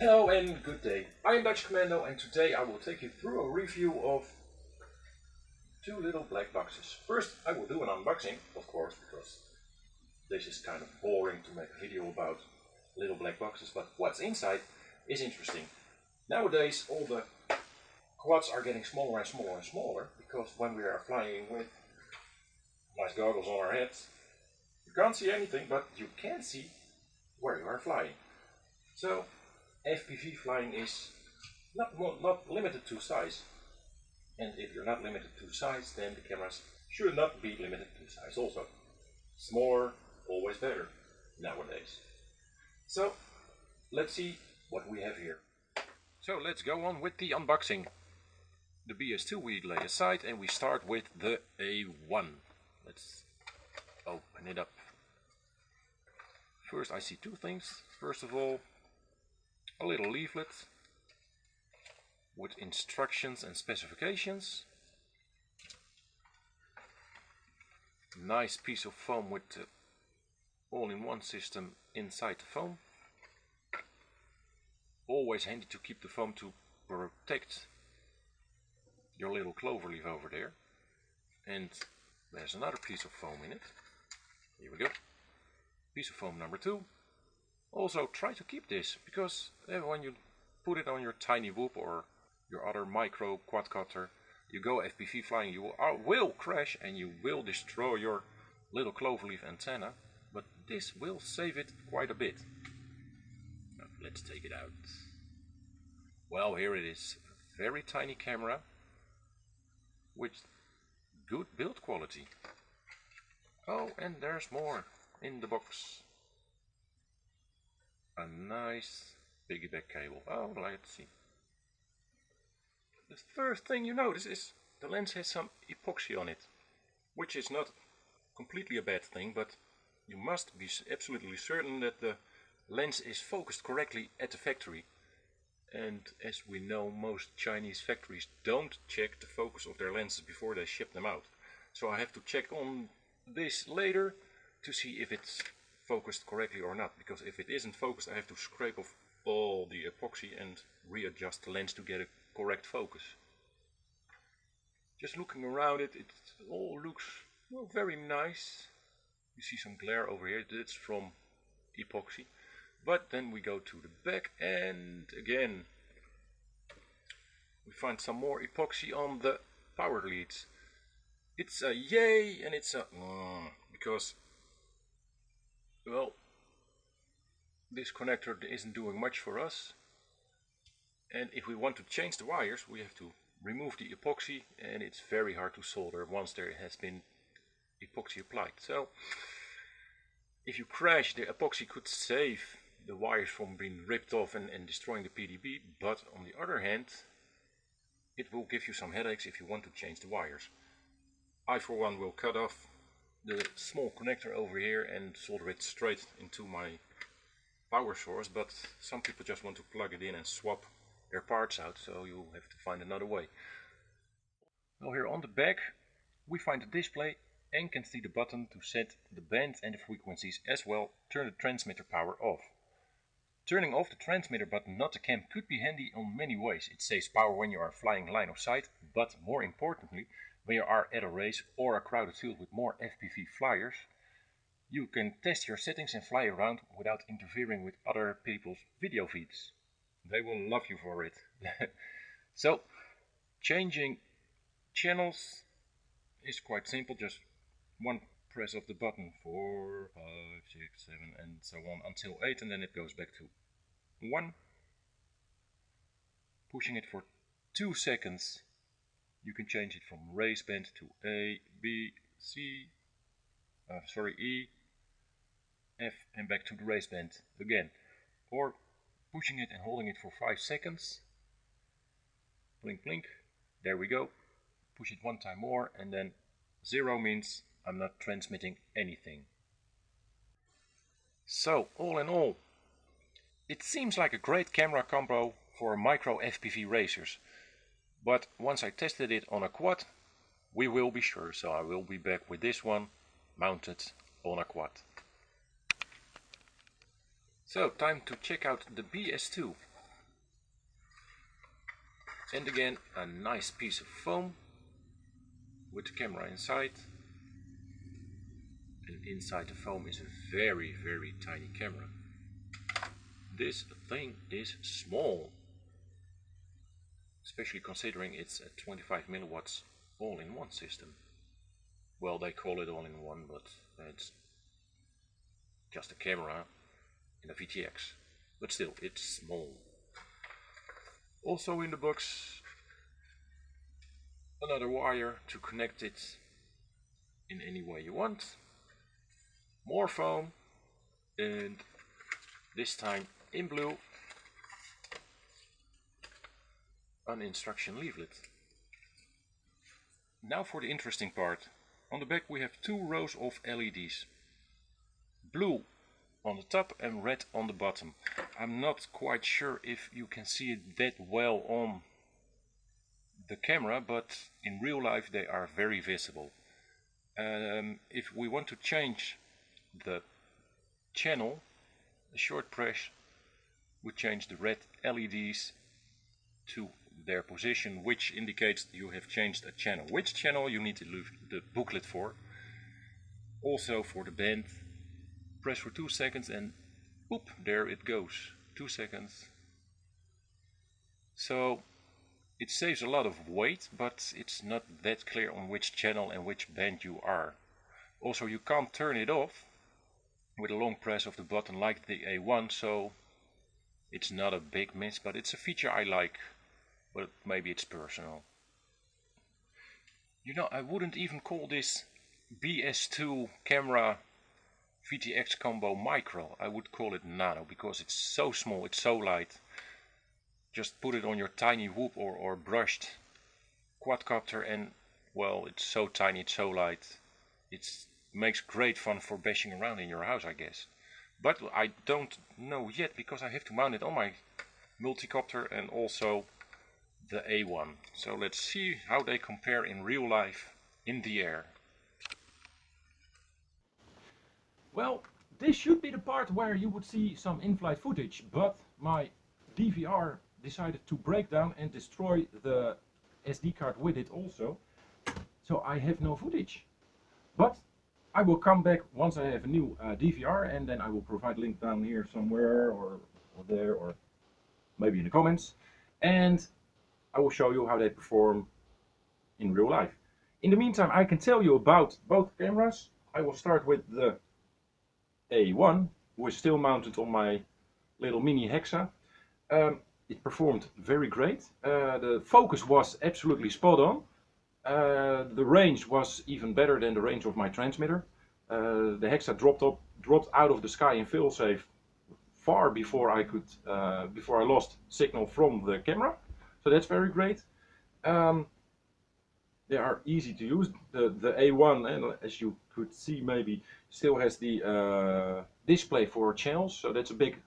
Hello and good day. I am Dutch Commando and today I will take you through a review of two little black boxes. First I will do an unboxing, of course, because this is kind of boring to make a video about little black boxes, but what's inside is interesting. Nowadays all the quads are getting smaller and smaller and smaller because when we are flying with nice goggles on our heads, you can't see anything, but you can see where you are flying. So FPV flying is not limited to size, and if you're not limited to size, then the cameras should not be limited to size also. Smaller, always better nowadays. So let's see what we have here. So let's go on with the unboxing. The BS2 we lay aside and we start with the A1. Let's open it up. First I see two things. First of all, a little leaflet with instructions and specifications. Nice piece of foam with the all-in-one system inside the foam. Always handy to keep the foam to protect your little clover leaf over there. And there's another piece of foam in it. Here we go. Piece of foam number 2. Also try to keep this, because when you put it on your tiny whoop or your other micro quadcopter, you go FPV flying, you will crash and you will destroy your little cloverleaf antenna, but this will save it quite a bit. Now, let's take it out. Well, here it is. A very tiny camera with good build quality. Oh, and there's more in the box. A nice piggyback cable. Oh, let's see. The first thing you notice is the lens has some epoxy on it, which is not completely a bad thing, but you must be absolutely certain that the lens is focused correctly at the factory. And as we know, most Chinese factories don't check the focus of their lenses before they ship them out. So I have to check on this later to see if it's focused correctly or not, because if it isn't focused I have to scrape off all the epoxy and readjust the lens to get a correct focus. Just looking around it, it all looks very nice. You see some glare over here, that's from epoxy. But then we go to the back and again we find some more epoxy on the power leads. It's a yay and it's a because, well, this connector isn't doing much for us, and if we want to change the wires we have to remove the epoxy, and it's very hard to solder once there has been epoxy applied. So if you crash, the epoxy could save the wires from being ripped off and destroying the PDB, but on the other hand it will give you some headaches if you want to change the wires. I for one will cut off the small connector over here and solder it straight into my power source, but some people just want to plug it in and swap their parts out, so you'll have to find another way. Well, here on the back we find the display and can see the button to set the band and the frequencies, as well turn the transmitter power off. Turning off the transmitter button, not the cam, could be handy on many ways. It saves power when you are flying line of sight, but more importantly, when you are at a race or a crowded field with more FPV flyers, you can test your settings and fly around without interfering with other people's video feeds. They will love you for it. So, changing channels is quite simple. Just one press of the button, 4, 5, 6, 7 and so on until 8, and then it goes back to 1. Pushing it for 2 seconds, you can change it from race band to A, B, C, E, F, and back to the race band again. Or pushing it and holding it for 5 seconds, blink blink, there we go. Push it one time more and then 0 means I'm not transmitting anything. So all in all, it seems like a great camera combo for micro FPV racers, but once I tested it on a quad we will be sure, so I will be back with this one mounted on a quad. So time to check out the BS2. And again, a nice piece of foam with the camera inside. And inside the foam is a very, very tiny camera. This thing is small, especially considering it's a 25 milliwatts all-in-one system. Well, they call it all-in-one, but it's just a camera in a VTX. But still, it's small. Also in the box, another wire to connect it in any way you want. More foam, and this time in blue, an instruction leaflet. Now for the interesting part. On the back we have 2 rows of LEDs. Blue on the top and red on the bottom. I'm not quite sure if you can see it that well on the camera, but in real life they are very visible. If we want to change the channel, a short press would change the red LEDs to their position, which indicates you have changed a channel. Which channel you need to leave the booklet for. Also for the band, press for 2 seconds and boop, there it goes. 2 seconds. So it saves a lot of weight, but it's not that clear on which channel and which band you are. Also, you can't turn it off with a long press of the button like the A1, so it's not a big miss, but it's a feature I like. But maybe it's personal. You know, I wouldn't even call this BS2 camera VTX Combo Micro. I would call it Nano, because it's so small, it's so light. Just put it on your tiny Whoop or brushed quadcopter and, well, it's so tiny, it's so light. It makes great fun for bashing around in your house, I guess. But I don't know yet, because I have to mount it on my multicopter and also the A1. So let's see how they compare in real life in the air. Well, this should be the part where you would see some in-flight footage, but my DVR decided to break down and destroy the SD card with it also. So I have no footage. But I will come back once I have a new DVR, and then I will provide a link down here somewhere or there, or maybe in the comments. And I will show you how they perform in real life. In the meantime, I can tell you about both cameras. I will start with the A1, who is still mounted on my little mini Hexa. It performed very great. The focus was absolutely spot on. The range was even better than the range of my transmitter. The Hexa dropped out of the sky in failsafe far before I lost signal from the camera. So that's very great. They are easy to use. The A1, and as you could see maybe, still has the display for channels, so that's a big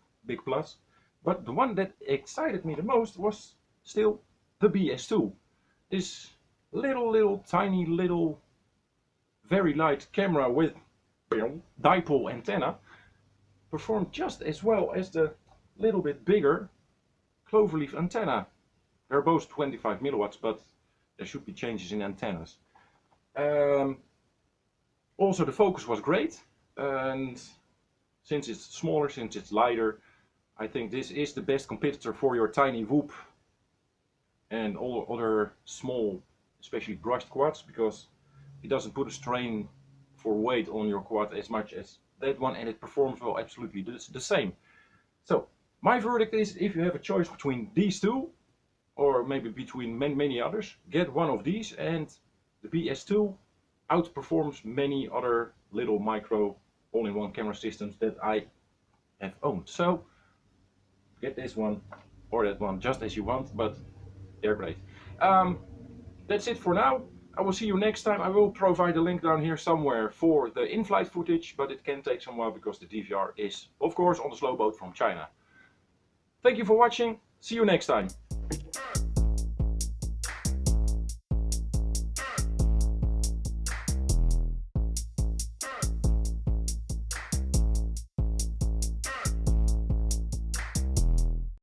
plus. But the one that excited me the most was still the BS2. This little tiny very light camera with dipole antenna performed just as well as the little bit bigger cloverleaf antenna. They're both 25 milliwatts, but there should be changes in antennas. Also, the focus was great, and since it's smaller, since it's lighter, I think this is the best competitor for your tiny Whoop and all other small, especially brushed quads, because it doesn't put a strain for weight on your quad as much as that one, and it performs well, absolutely the same. So my verdict is, if you have a choice between these two, or maybe between many others, get one of these, and the BS2 outperforms many other little micro all-in-one camera systems that I have owned. So get this one or that one, just as you want, but they're great. That's it for now. I will see you next time. I will provide a link down here somewhere for the in-flight footage, but it can take some while because the DVR is, of course, on the slow boat from China. Thank you for watching. See you next time.